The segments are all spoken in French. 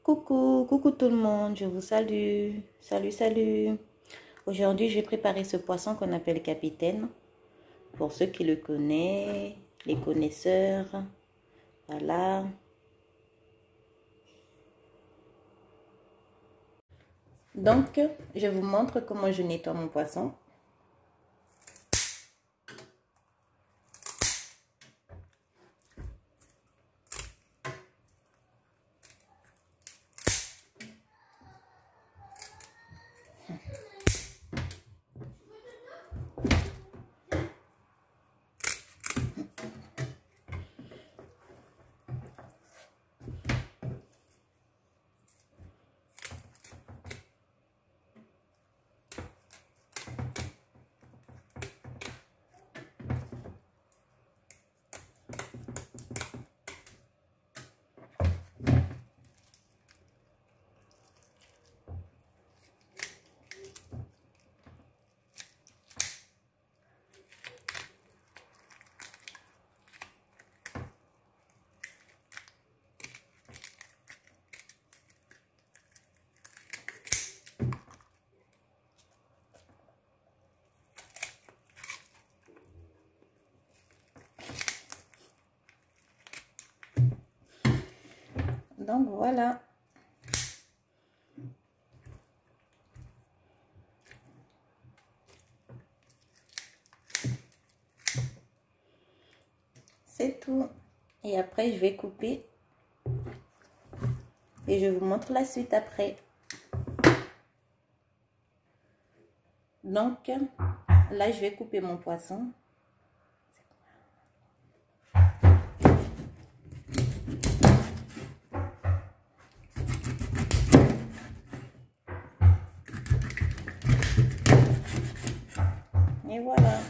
Coucou tout le monde, je vous salue. Salut. Aujourd'hui, je vais préparer ce poisson qu'on appelle capitaine. Pour ceux qui le connaissent, les connaisseurs, voilà. Donc, je vous montre comment je nettoie mon poisson. Donc voilà. C'est tout. Et après, je vais couper. Et je vous montre la suite après. Donc, là, je vais couper mon poisson. Et voilà.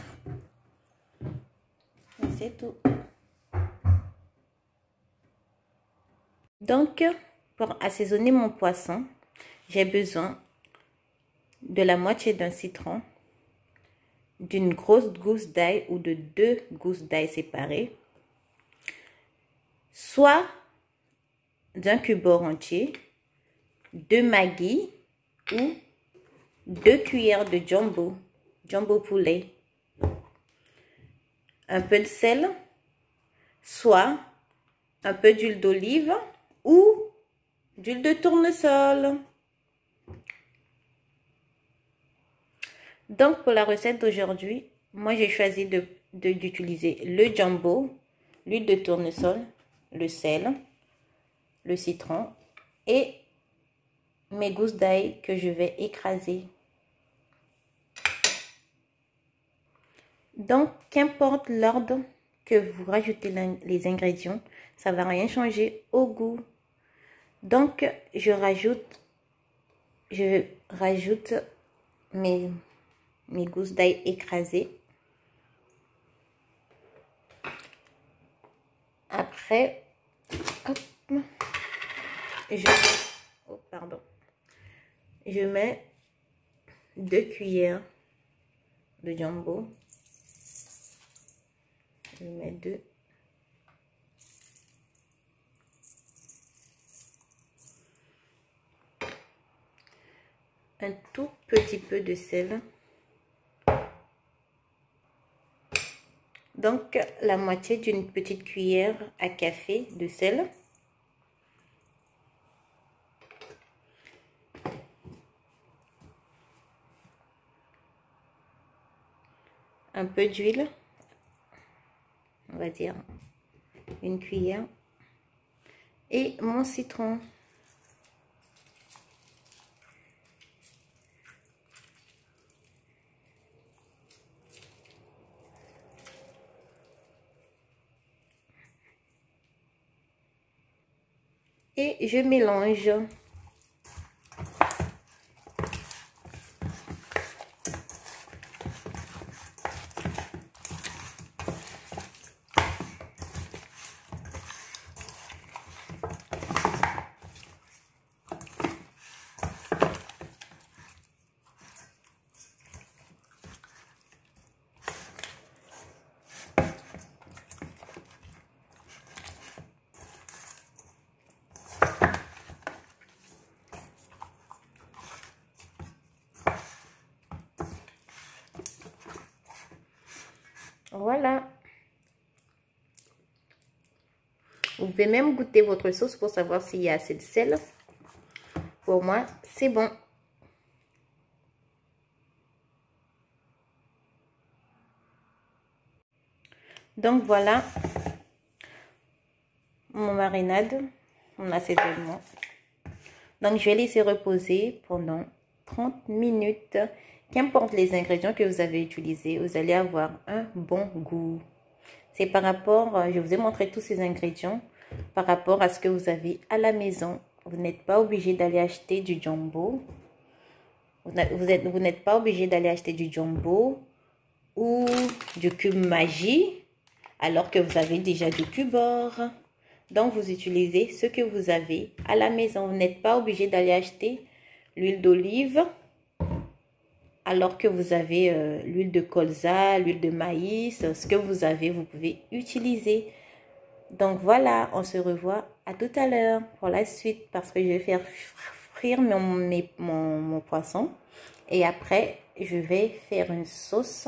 Et c'est tout. Donc, pour assaisonner mon poisson, j'ai besoin de la moitié d'un citron, d'une grosse gousse d'ail ou de 2 gousses d'ail séparées, soit d'un cube entier, 2 Maggi ou 2 cuillères de jumbo poulet, un peu de sel, soit un peu d'huile d'olive ou d'huile de tournesol. Donc pour la recette d'aujourd'hui, moi j'ai choisi d'utiliser le jumbo, l'huile de tournesol, le sel, le citron et mes gousses d'ail que je vais écraser. Donc qu'importe l'ordre que vous rajoutez les ingrédients, ça va rien changer au goût. Donc je rajoute mes gousses d'ail écrasées. Après, hop, je mets 2 cuillères de jumbo. Je mets 2. Un tout petit peu de sel. Donc, la moitié d'une petite cuillère à café de sel. Un peu d'huile. On va dire une cuillère. Et mon citron. Et je mélange. Voilà. Vous pouvez même goûter votre sauce pour savoir s'il y a assez de sel. Pour moi, c'est bon. Donc voilà mon marinade, mon assaisonnement. Donc je vais laisser reposer pendant 30 minutes. Qu'importe les ingrédients que vous avez utilisés, vous allez avoir un bon goût. C'est par rapport, je vous ai montré tous ces ingrédients par rapport à ce que vous avez à la maison. Vous n'êtes pas obligé d'aller acheter du jumbo. Vous n'êtes pas obligé d'aller acheter du jumbo ou du cube magie alors que vous avez déjà du cube or. Donc vous utilisez ce que vous avez à la maison. Vous n'êtes pas obligé d'aller acheter l'huile d'olive alors que vous avez l'huile de colza, l'huile de maïs. Ce que vous avez, vous pouvez utiliser. Donc voilà, on se revoit à tout à l'heure pour la suite parce que je vais faire frire mon poisson. Et après, je vais faire une sauce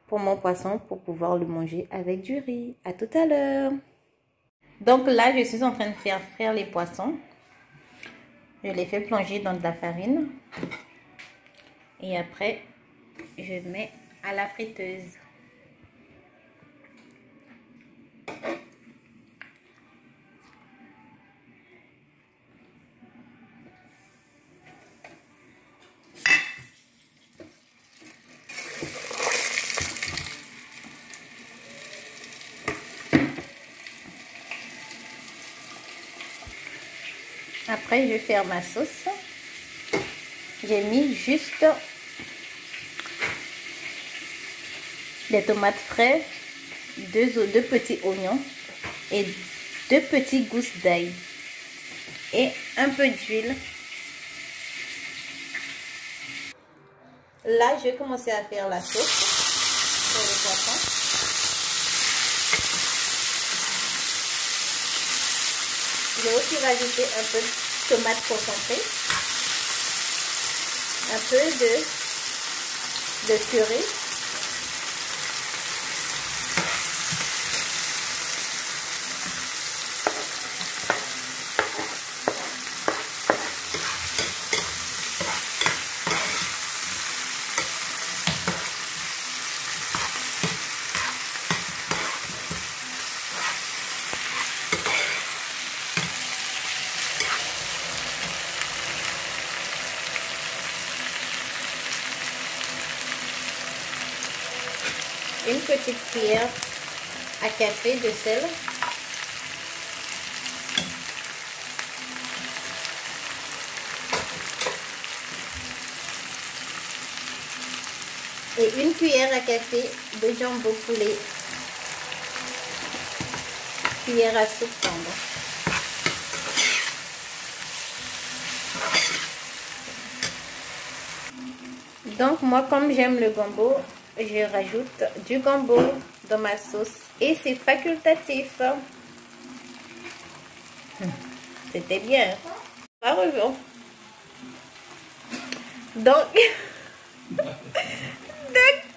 pour mon poisson pour pouvoir le manger avec du riz. À tout à l'heure. Donc là, je suis en train de faire frire les poissons. Je les fais plonger dans de la farine. Et après, je mets à la friteuse. Après, je vais faire ma sauce. J'ai mis juste des tomates fraîches, deux petits oignons et 2 petites gousses d'ail et un peu d'huile. Là, je vais commencer à faire la sauce pour le poisson. Je vais aussi rajouter un peu de tomate concentrée, un peu de purée. Une petite cuillère à café de sel. Et une cuillère à café de jumbo poulet. Cuillère à soupe tendre. Donc moi, comme j'aime le gombo, je rajoute du gombo dans ma sauce et c'est facultatif. C'était bien. Pas rejoint. Donc,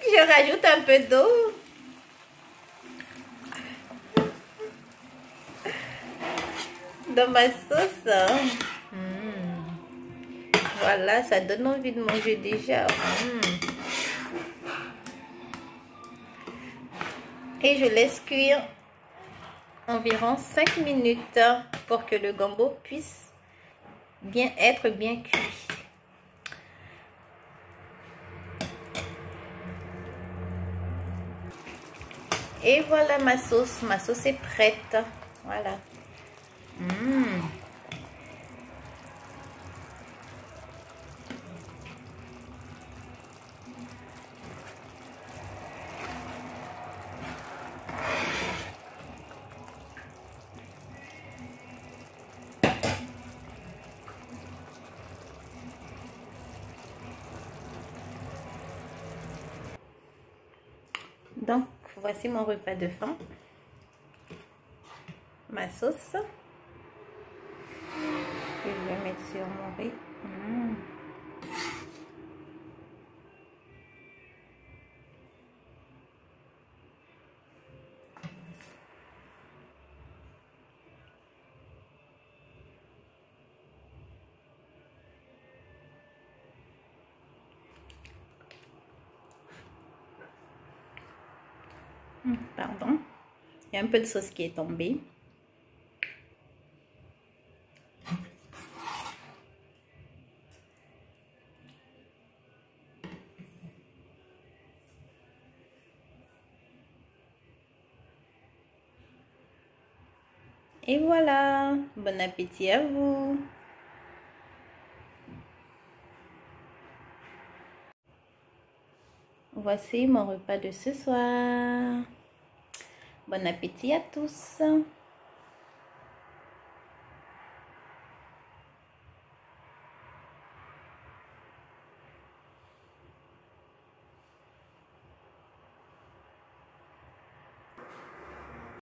je rajoute un peu d'eau. Dans ma sauce. Voilà, ça donne envie de manger déjà. Et je laisse cuire environ 5 minutes pour que le gombo puisse être bien cuit. Et voilà ma sauce. Ma sauce est prête. Voilà. Donc, voici mon repas de fin. Ma sauce. Que je vais mettre sur mon riz. Pardon. Il y a un peu de sauce qui est tombée. Et voilà, bon appétit à vous. Voici mon repas de ce soir. Bon appétit à tous.